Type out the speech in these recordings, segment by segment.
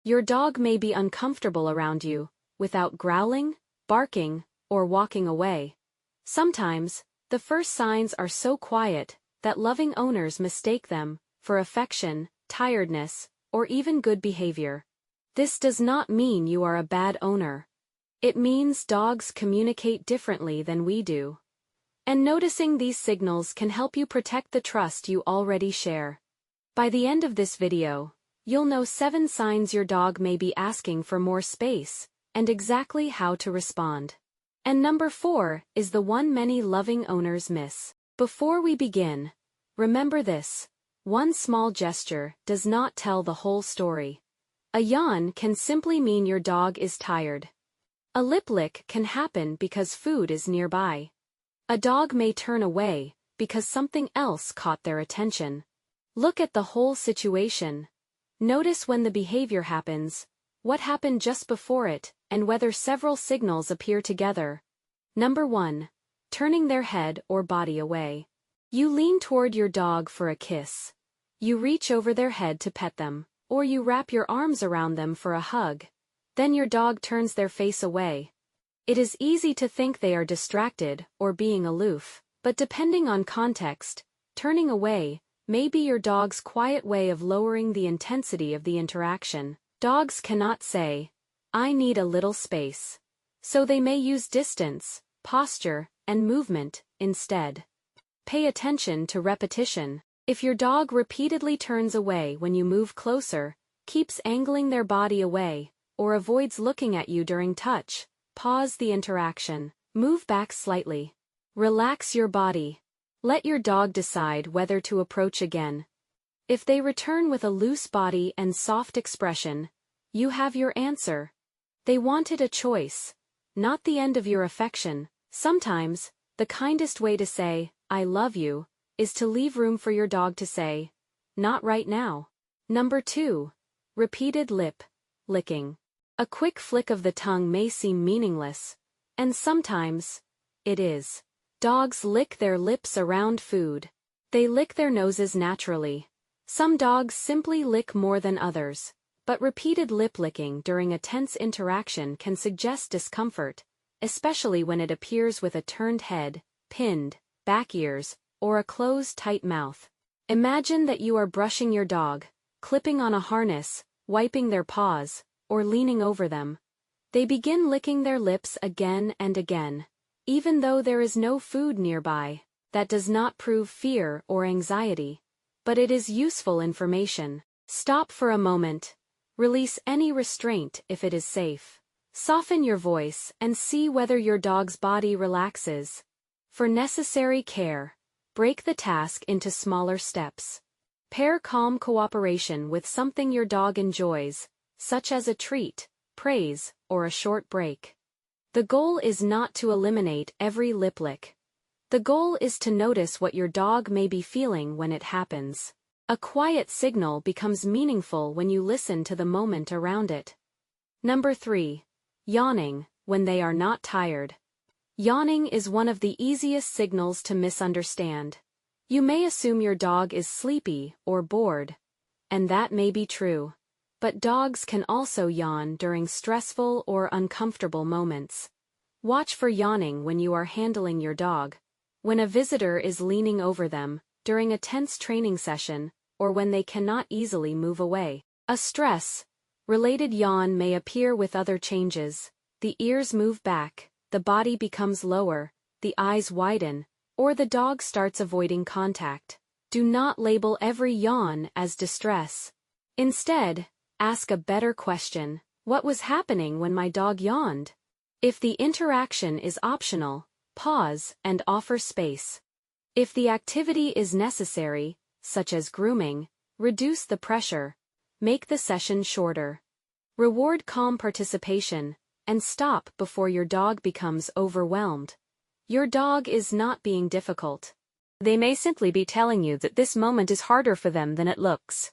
Your dog may be uncomfortable around you, without growling, barking, or walking away. Sometimes, the first signs are so quiet that loving owners mistake them for affection, tiredness, or even good behavior. This does not mean you are a bad owner. It means dogs communicate differently than we do. And noticing these signals can help you protect the trust you already share. By the end of this video, you'll know 7 signs your dog may be asking for more space, and exactly how to respond. And number 4 is the one many loving owners miss. Before we begin, remember this: one small gesture does not tell the whole story. A yawn can simply mean your dog is tired. A lip lick can happen because food is nearby. A dog may turn away because something else caught their attention. Look at the whole situation. Notice when the behavior happens, what happened just before it, and whether several signals appear together. Number 1. Turning their head or body away. You lean toward your dog for a kiss. You reach over their head to pet them, or you wrap your arms around them for a hug. Then your dog turns their face away. It is easy to think they are distracted or being aloof, but depending on context, turning away may be your dog's quiet way of lowering the intensity of the interaction. Dogs cannot say, "I need a little space." So they may use distance, posture, and movement instead. Pay attention to repetition. If your dog repeatedly turns away when you move closer, keeps angling their body away, or avoids looking at you during touch, pause the interaction. Move back slightly. Relax your body. Let your dog decide whether to approach again. If they return with a loose body and soft expression, you have your answer. They wanted a choice, not the end of your affection. Sometimes, the kindest way to say, "I love you," is to leave room for your dog to say, "Not right now." Number 2. Repeated lip licking. A quick flick of the tongue may seem meaningless, and sometimes it is. Dogs lick their lips around food. They lick their noses naturally. Some dogs simply lick more than others, but repeated lip licking during a tense interaction can suggest discomfort, especially when it appears with a turned head, pinned back ears, or a closed tight mouth. Imagine that you are brushing your dog, clipping on a harness, wiping their paws, or leaning over them. They begin licking their lips again and again, even though there is no food nearby. That does not prove fear or anxiety, but it is useful information. Stop for a moment. Release any restraint if it is safe. Soften your voice and see whether your dog's body relaxes. For necessary care, break the task into smaller steps. Pair calm cooperation with something your dog enjoys, such as a treat, praise, or a short break. The goal is not to eliminate every lip lick. The goal is to notice what your dog may be feeling when it happens. A quiet signal becomes meaningful when you listen to the moment around it. Number 3. Yawning when they are not tired. Yawning is one of the easiest signals to misunderstand. You may assume your dog is sleepy or bored, and that may be true. But dogs can also yawn during stressful or uncomfortable moments. Watch for yawning when you are handling your dog, when a visitor is leaning over them, during a tense training session, or when they cannot easily move away. A stress-related yawn may appear with other changes. The ears move back, the body becomes lower, the eyes widen, or the dog starts avoiding contact. Do not label every yawn as distress. Instead, ask a better question: what was happening when my dog yawned? If the interaction is optional, pause and offer space. If the activity is necessary, such as grooming, reduce the pressure. Make the session shorter. Reward calm participation, and stop before your dog becomes overwhelmed. Your dog is not being difficult. They may simply be telling you that this moment is harder for them than it looks.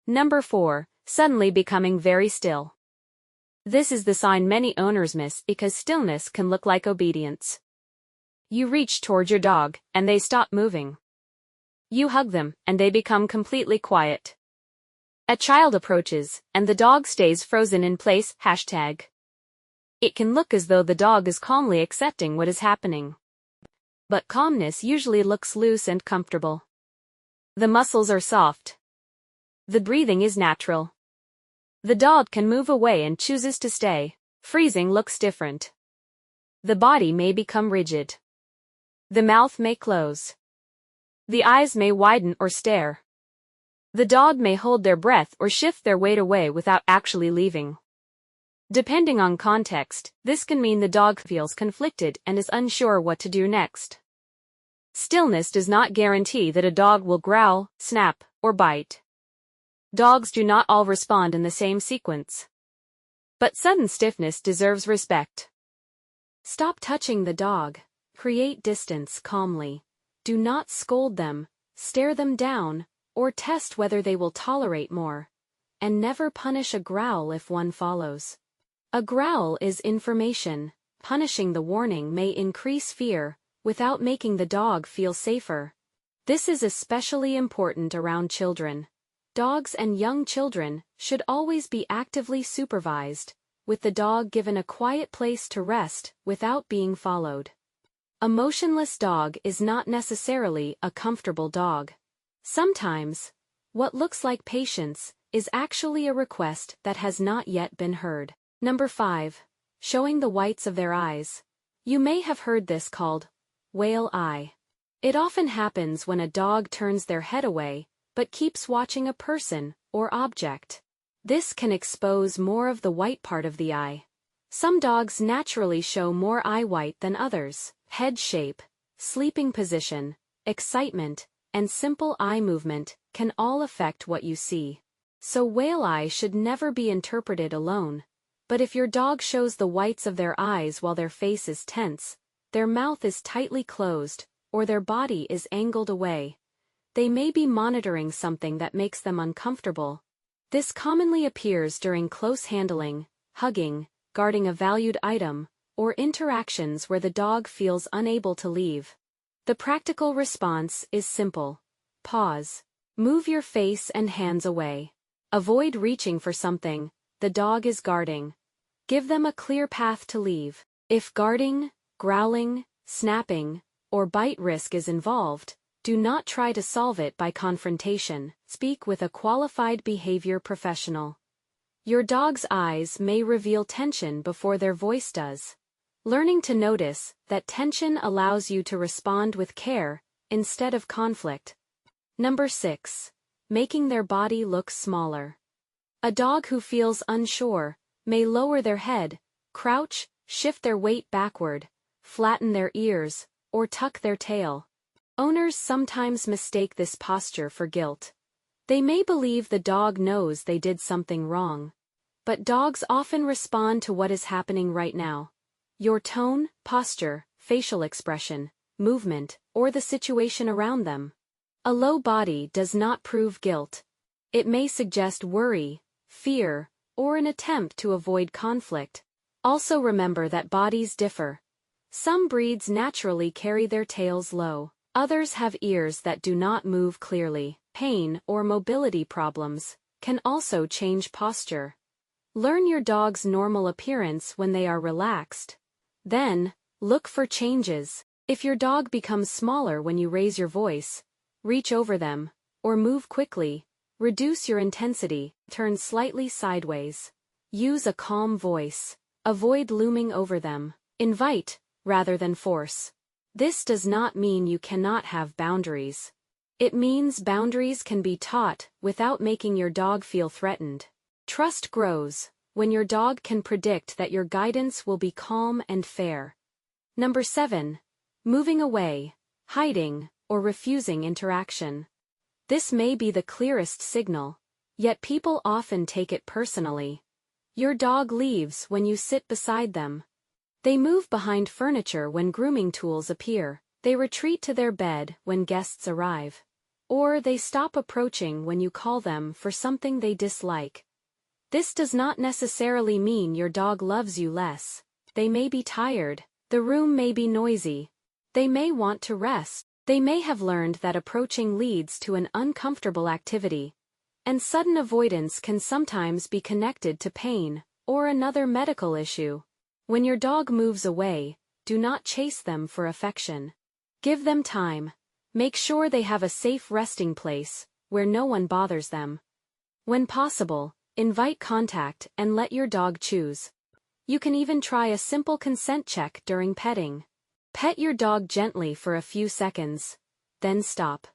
Number 4. Suddenly becoming very still. This is the sign many owners miss because stillness can look like obedience. You reach toward your dog, and they stop moving. You hug them, and they become completely quiet. A child approaches, and the dog stays frozen in place. Hashtag. It can look as though the dog is calmly accepting what is happening. But calmness usually looks loose and comfortable. The muscles are soft. The breathing is natural. The dog can move away and chooses to stay. Freezing looks different. The body may become rigid. The mouth may close. The eyes may widen or stare. The dog may hold their breath or shift their weight away without actually leaving. Depending on context, this can mean the dog feels conflicted and is unsure what to do next. Stillness does not guarantee that a dog will growl, snap, or bite. Dogs do not all respond in the same sequence. But sudden stiffness deserves respect. Stop touching the dog. Create distance calmly. Do not scold them, stare them down, or test whether they will tolerate more. And never punish a growl if one follows. A growl is information. Punishing the warning may increase fear, without making the dog feel safer. This is especially important around children. Dogs and young children should always be actively supervised, with the dog given a quiet place to rest without being followed. A motionless dog is not necessarily a comfortable dog. Sometimes, what looks like patience is actually a request that has not yet been heard. Number 5. Showing the whites of their eyes. You may have heard this called whale eye. It often happens when a dog turns their head away, but keeps watching a person or object. This can expose more of the white part of the eye. Some dogs naturally show more eye white than others. Head shape, sleeping position, excitement, and simple eye movement can all affect what you see. So whale eye should never be interpreted alone. But if your dog shows the whites of their eyes while their face is tense, their mouth is tightly closed, or their body is angled away, they may be monitoring something that makes them uncomfortable. This commonly appears during close handling, hugging, guarding a valued item, or interactions where the dog feels unable to leave. The practical response is simple. Pause. Move your face and hands away. Avoid reaching for something the dog is guarding. Give them a clear path to leave. If guarding, growling, snapping, or bite risk is involved, do not try to solve it by confrontation. Speak with a qualified behavior professional. Your dog's eyes may reveal tension before their voice does. Learning to notice that tension allows you to respond with care instead of conflict. Number 6. Making their body look smaller. A dog who feels unsure may lower their head, crouch, shift their weight backward, flatten their ears, or tuck their tail. Owners sometimes mistake this posture for guilt. They may believe the dog knows they did something wrong. But dogs often respond to what is happening right now. Your tone, posture, facial expression, movement, or the situation around them. A low body does not prove guilt. It may suggest worry, fear, or an attempt to avoid conflict. Also remember that bodies differ. Some breeds naturally carry their tails low. Others have ears that do not move clearly. Pain or mobility problems can also change posture. Learn your dog's normal appearance when they are relaxed. Then, look for changes. If your dog becomes smaller when you raise your voice, reach over them, or move quickly, reduce your intensity, turn slightly sideways. Use a calm voice. Avoid looming over them. Invite, rather than force. This does not mean you cannot have boundaries. It means boundaries can be taught without making your dog feel threatened. Trust grows when your dog can predict that your guidance will be calm and fair. Number 7. Moving away, hiding, or refusing interaction. This may be the clearest signal, yet people often take it personally. Your dog leaves when you sit beside them. They move behind furniture when grooming tools appear. They retreat to their bed when guests arrive. Or they stop approaching when you call them for something they dislike. This does not necessarily mean your dog loves you less. They may be tired. The room may be noisy. They may want to rest. They may have learned that approaching leads to an uncomfortable activity. And sudden avoidance can sometimes be connected to pain or another medical issue. When your dog moves away, do not chase them for affection. Give them time. Make sure they have a safe resting place, where no one bothers them. When possible, invite contact and let your dog choose. You can even try a simple consent check during petting. Pet your dog gently for a few seconds, then stop.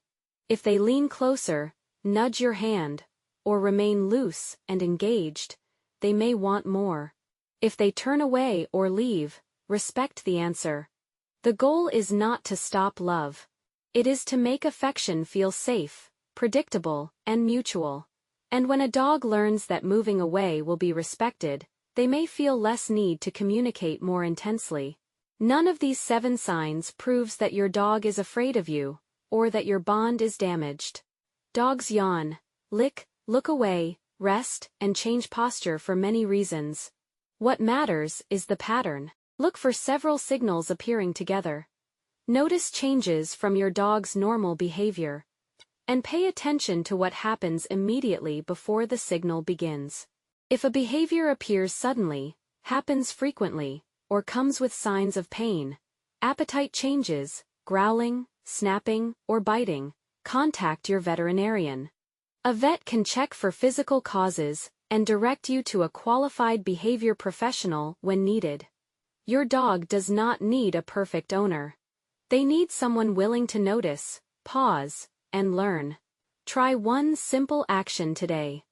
If they lean closer, nudge your hand, or remain loose and engaged, they may want more. If they turn away or leave, respect the answer. The goal is not to stop love. It is to make affection feel safe, predictable, and mutual. And when a dog learns that moving away will be respected, they may feel less need to communicate more intensely. None of these 7 signs proves that your dog is afraid of you, or that your bond is damaged. Dogs yawn, lick, look away, rest, and change posture for many reasons. What matters is the pattern. Look for several signals appearing together. Notice changes from your dog's normal behavior. And pay attention to what happens immediately before the signal begins. If a behavior appears suddenly, happens frequently, or comes with signs of pain, appetite changes, growling, snapping, or biting, contact your veterinarian. A vet can check for physical causes and direct you to a qualified behavior professional when needed. Your dog does not need a perfect owner. They need someone willing to notice, pause, and learn. Try one simple action today.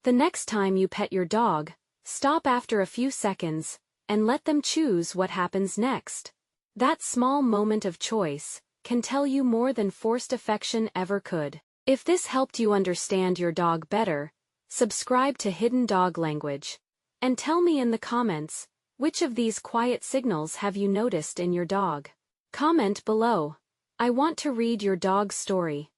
The next time you pet your dog, stop after a few seconds and let them choose what happens next. That small moment of choice can tell you more than forced affection ever could. If this helped you understand your dog better, subscribe to Hidden Dog Language. And tell me in the comments, which of these quiet signals have you noticed in your dog? Comment below. I want to read your dog's story.